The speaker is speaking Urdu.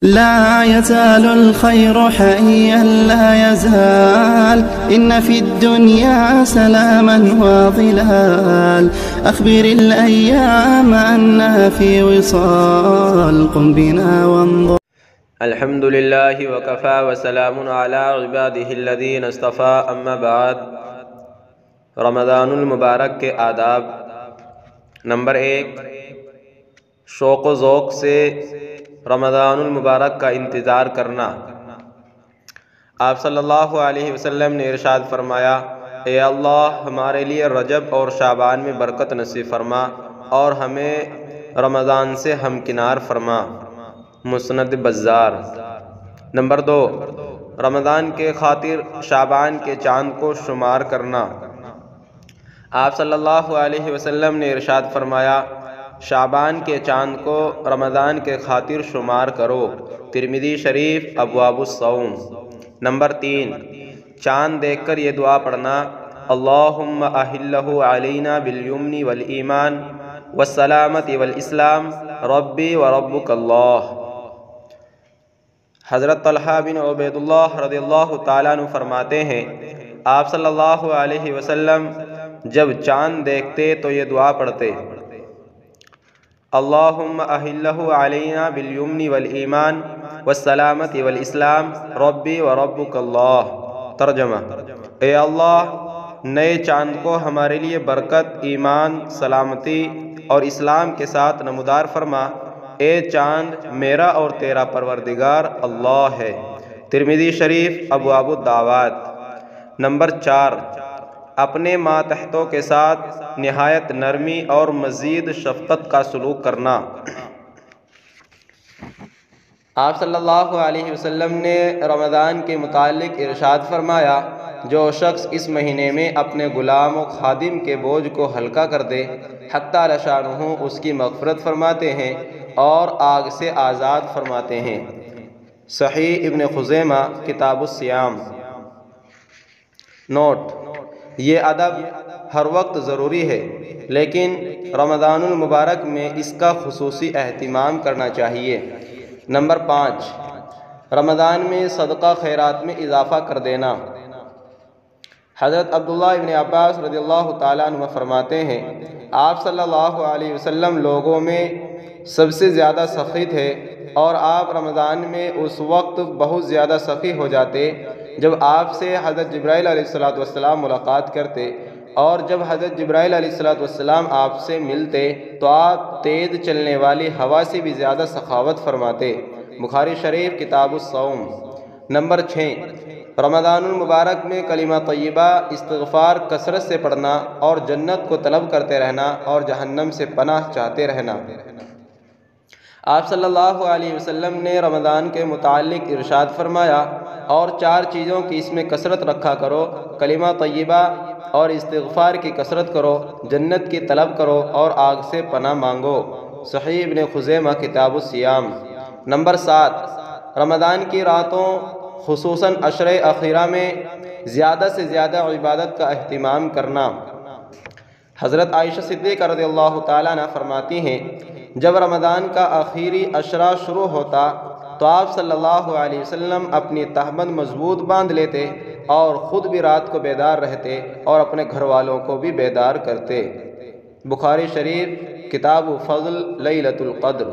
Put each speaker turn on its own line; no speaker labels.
لا يزال الخير حيا لا يزال إن في الدنيا سلاما وظلال أخبر الأيام أنها في وصال قم بنا وانظر.
الحمد لله وكفى وسلام على عباده الذين اصطفى اما بعد. رمضان المبارک کے آداب. نمبر 1، شوق و ذوق سے رمضان المبارک کا انتظار کرنا. آپ صلی اللہ علیہ وسلم نے ارشاد فرمایا، اے اللہ ہمارے لیے رجب اور شعبان میں برکت نصیب فرما اور ہمیں رمضان سے ہمکنار فرما. مسند بزار. نمبر 2، رمضان کے خاطر شعبان کے چاند کو شمار کرنا. آپ صلی اللہ علیہ وسلم نے ارشاد فرمایا، شعبان کے چاند کو رمضان کے خاطر شمار کرو. ترمذی شریف ابواب الصوم. نمبر 3، چاند دیکھ کر یہ دعا پڑھنا، اللہم احلہ علینا بالیمن والایمان والسلامت والاسلام ربی وربک اللہ. حضرت طلحہ بن عبید اللہ رضی اللہ تعالیٰ عنہ فرماتے ہیں، آپ صلی اللہ علیہ وسلم جب چاند دیکھتے تو یہ دعا پڑھتے، اللہم احلہ علینا بالیمن والایمان والسلامت والاسلام ربی وربک اللہ. ترجمہ، اے اللہ نئے چاند کو ہمارے لیے برکت، ایمان، سلامتی اور اسلام کے ساتھ نمودار فرما. اے چاند میرا اور تیرا پروردگار اللہ ہے. ترمذی شریف ابواب الدعوات. نمبر 4، اپنے ماتحتوں کے ساتھ نہایت نرمی اور مزید شفقت کا سلوک کرنا. آپ صلی اللہ علیہ وسلم نے رمضان کے متعلق ارشاد فرمایا، جو شخص اس مہینے میں اپنے غلام و خادم کے بوجھ کو ہلکا کر دے، حتی لشانہ اس کی مغفرت فرماتے ہیں اور آگ سے آزاد فرماتے ہیں. صحیح ابن خزیمہ کتاب الصیام. نوٹ: یہ ادب ہر وقت ضروری ہے، لیکن رمضان المبارک میں اس کا خصوصی اہتمام کرنا چاہیے. نمبر 5، رمضان میں صدقہ خیرات میں اضافہ کر دینا. حضرت عبداللہ ابن عباس رضی اللہ تعالیٰ عنہ فرماتے ہیں، آپ صلی اللہ علیہ وسلم لوگوں میں سب سے زیادہ سخی تھے اور آپ رمضان میں اس وقت بہت زیادہ سخی ہو جاتے جب آپ سے حضرت جبرائیل علیہ السلام ملاقات کرتے، اور جب حضرت جبرائیل علیہ السلام آپ سے ملتے تو آپ تیز چلنے والی ہوا سے بھی زیادہ سخاوت فرماتے. بخاری شریف کتاب الصوم. نمبر 6، رمضان المبارک میں کلمہ طیبہ، استغفار کثرت سے پڑھنا اور جنت کو طلب کرتے رہنا اور جہنم سے پناہ چاہتے رہنا. آپ صلی اللہ علیہ وسلم نے رمضان کے متعلق ارشاد فرمایا، اور 4 چیزوں کی اس میں کثرت رکھا کرو، کلمہ طیبہ اور استغفار کی کثرت کرو، جنت کی طلب کرو اور آگ سے پناہ مانگو. صحیح ابن خزیمہ کتاب الصیام. نمبر 7، رمضان کی راتوں خصوصاً عشرہ اخیرہ میں زیادہ سے زیادہ عبادت کا اہتمام کرنا. حضرت عائشہ صدیقہ رضی اللہ تعالیٰ عنہ فرماتی ہیں، جب رمضان کا آخری عشرہ شروع ہوتا تو آپ صلی اللہ علیہ وسلم اپنی تہبند مضبوط باندھ لیتے اور خود بھی رات کو بیدار رہتے اور اپنے گھر والوں کو بھی بیدار کرتے. بخاری شریف کتاب فضل لیلۃ القدر.